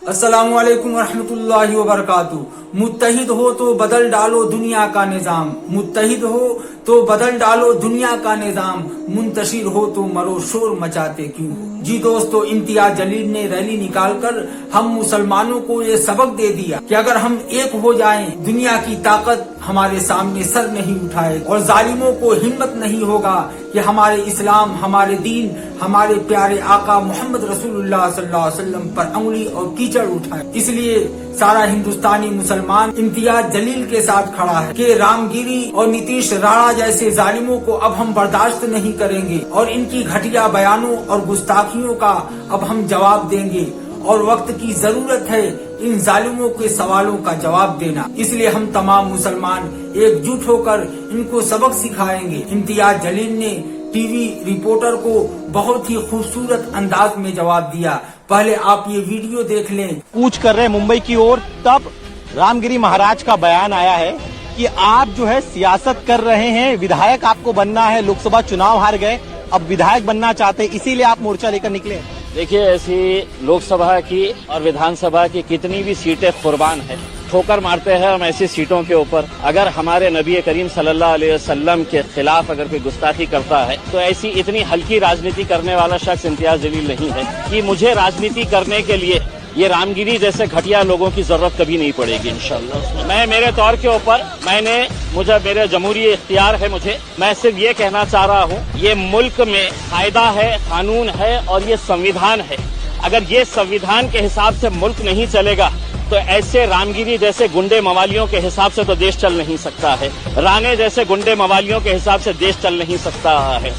السلام علیکم ورحمۃ اللہ وبرکاتہ۔ متحد ہو تو بدل ڈالو دنیا کا نظام، متحد ہو تو بدل ڈالو دنیا کا نظام، منتشر ہو تو مرو شور مچاتے کیوں ہو۔ جی دوستو، امتیاز جلیل نے ریلی نکال کر ہم مسلمانوں کو یہ سبق دے دیا کہ اگر ہم ایک ہو جائیں دنیا کی طاقت ہمارے سامنے سر نہیں اٹھائے اور ظالموں کو ہمت نہیں ہوگا کہ ہمارے اسلام، ہمارے دین، ہمارے پیارے آقا محمد رسول اللہ صلی اللہ علیہ وسلم پر انگلی اور کیچڑ اٹھائے۔ اس لیے سارا ہندوستانی مسلمان امتیاز جلیل کے ساتھ کھڑا ہے کہ رام گیری اور نتیش راڑا جیسے ظالموں کو اب ہم برداشت نہیں کریں گے اور ان کی گھٹیا بیانوں اور گستاخیوں کا اب ہم جواب دیں گے، اور وقت کی ضرورت ہے ان ظالموں کے سوالوں کا جواب دینا۔ اس لیے ہم تمام مسلمان ایک جٹ ہو کر ان کو سبق سکھائیں گے۔ امتیاز جلیل نے ٹی وی رپورٹر کو بہت ہی خوبصورت انداز میں جواب دیا۔ پہلے آپ یہ ویڈیو دیکھ لیں۔ کوچ کر رہے ممبئی کی اور تب رام گیری مہاراج کا بیان آیا ہے کہ آپ جو ہے سیاست کر رہے ہیں، ودھائک آپ کو بننا ہے، لوک سبھا چناؤ ہار گئے، اب ودھائک بننا چاہتے ہیں، اسی لیے آپ مورچہ لے کر نکلے۔ دیکھیے، ایسی لوک سبھا کی اور ودھان سبھا کی کتنی بھی سیٹیں قربان ہیں، ٹھوکر مارتے ہیں ہم ایسی سیٹوں کے اوپر۔ اگر ہمارے نبی کریم صلی اللہ علیہ وسلم کے خلاف اگر کوئی گستاخی کرتا ہے تو ایسی اتنی ہلکی راجنیتی کرنے والا شخص امتیاز جلیل نہیں ہے کہ مجھے راجنیتی کرنے کے لیے یہ رام گیری جیسے گھٹیا لوگوں کی ضرورت کبھی نہیں پڑے گی انشاءاللہ۔ میں میرے طور کے اوپر مجھے میرے جمہوری اختیار ہے، میں صرف یہ کہنا چاہ رہا ہوں، یہ ملک میں قاعدہ ہے، قانون ہے اور یہ سنویدھان ہے۔ اگر یہ سنویدھان کے حساب سے ملک نہیں چلے گا تو ایسے رام گیری جیسے گنڈے موالیوں کے حساب سے تو دیش چل نہیں سکتا ہے، رانے جیسے گنڈے موالیوں کے حساب سے دیش چل نہیں سکتا ہے۔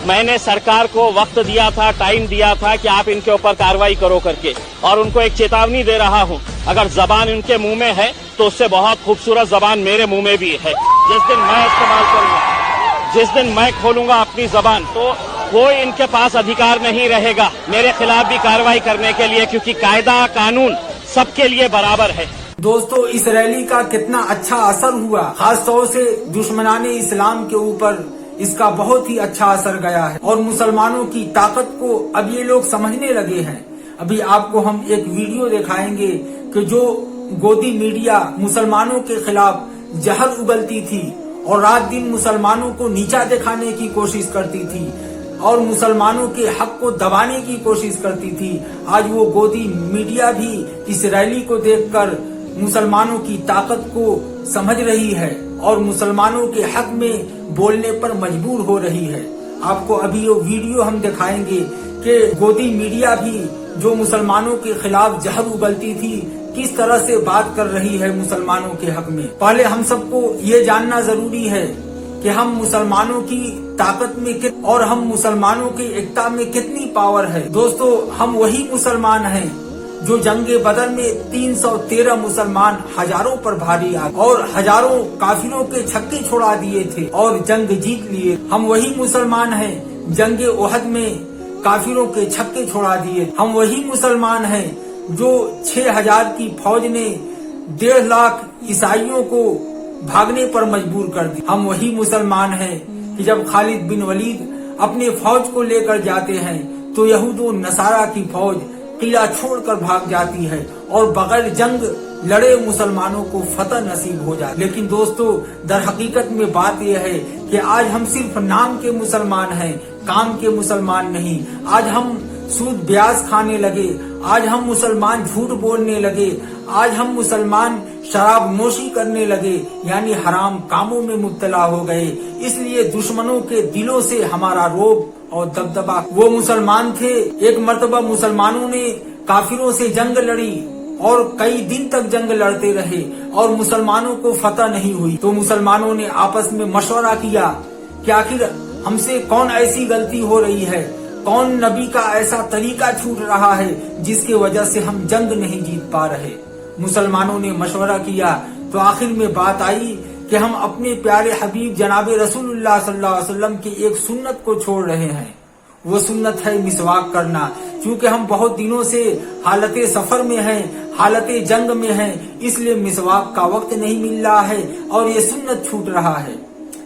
میں نے سرکار کو وقت دیا تھا، ٹائم دیا تھا کہ آپ ان کے اوپر کارروائی کرو کر کے، اور ان کو ایک چیتاونی دے رہا ہوں، اگر زبان ان کے منہ میں ہے تو اس سے بہت خوبصورت زبان میرے منہ میں بھی ہے۔ جس دن میں استعمال کروں گا، جس دن میں کھولوں گا اپنی زبان، تو کوئی ان کے پاس ادھیکار نہیں رہے گا میرے خلاف بھی کارروائی کرنے کے لیے، کیونکہ قاعدہ قانون سب کے لیے برابر ہے۔ دوستو، اس ریلی کا کتنا اچھا اثر ہوا، خاص طور سے دشمنان اسلام کے اوپر اس کا بہت ہی اچھا اثر گیا ہے، اور مسلمانوں کی طاقت کو اب یہ لوگ سمجھنے لگے ہیں۔ ابھی آپ کو ہم ایک ویڈیو دکھائیں گے کہ جو گودی میڈیا مسلمانوں کے خلاف زہر اگلتی تھی اور رات دن مسلمانوں کو نیچا دکھانے کی کوشش کرتی تھی اور مسلمانوں کے حق کو دبانے کی کوشش کرتی تھی، آج وہ گودی میڈیا بھی اس ریلی کو دیکھ کر مسلمانوں کی طاقت کو سمجھ رہی ہے اور مسلمانوں کے حق میں بولنے پر مجبور ہو رہی ہے۔ آپ کو ابھی یہ ویڈیو ہم دکھائیں گے کہ گودی میڈیا بھی جو مسلمانوں کے خلاف زہر اگلتی تھی کس طرح سے بات کر رہی ہے مسلمانوں کے حق میں۔ پہلے ہم سب کو یہ جاننا ضروری ہے کہ ہم مسلمانوں کی طاقت میں اور ہم مسلمانوں کی ایکتا میں کتنی پاور ہے۔ دوستو، ہم وہی مسلمان ہیں جو جنگ بدر میں 313 مسلمان ہزاروں پر بھاری آ اور ہزاروں کافروں کے چھکے چھوڑا دیے تھے اور جنگ جیت لیے۔ ہم وہی مسلمان ہیں جنگ احد میں کافروں کے چھکے چھوڑا دیے۔ ہم وہی مسلمان ہیں جو 6000 کی فوج نے 1.5 لاکھ عیسائیوں کو بھاگنے پر مجبور کر دی۔ ہم وہی مسلمان ہیں کہ جب خالد بن ولید اپنے فوج کو لے کر جاتے ہیں تو یہود و نصارہ کی فوج قلعہ چھوڑ کر بھاگ جاتی ہے اور بغیر جنگ لڑے مسلمانوں کو فتح نصیب ہو جاتی۔ لیکن دوستو، در حقیقت میں بات یہ ہے کہ آج ہم صرف نام کے مسلمان ہیں، کام کے مسلمان نہیں۔ آج ہم سود بیاز کھانے لگے، آج ہم مسلمان جھوٹ بولنے لگے، آج ہم مسلمان شراب نوشی کرنے لگے، یعنی حرام کاموں میں مبتلا ہو گئے۔ اس لیے دشمنوں کے دلوں سے ہمارا روب اور دبدبا۔ وہ مسلمان تھے، ایک مرتبہ مسلمانوں نے کافروں سے جنگ لڑی اور کئی دن تک جنگ لڑتے رہے اور مسلمانوں کو فتح نہیں ہوئی، تو مسلمانوں نے آپس میں مشورہ کیا کہ آخر ہم سے کون ایسی غلطی ہو رہی ہے، کون نبی کا ایسا طریقہ چھوٹ رہا ہے جس کی وجہ سے ہم جنگ نہیں جیت پا رہے۔ مسلمانوں نے مشورہ کیا تو آخر میں بات آئی کہ ہم اپنے پیارے حبیب جناب رسول اللہ صلی اللہ علیہ وسلم کی ایک سنت کو چھوڑ رہے ہیں، وہ سنت ہے مسواک کرنا۔ چونکہ ہم بہت دنوں سے حالت سفر میں ہیں، حالت جنگ میں ہیں، اس لیے مسواک کا وقت نہیں مل رہا ہے اور یہ سنت چھوٹ رہا ہے۔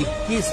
21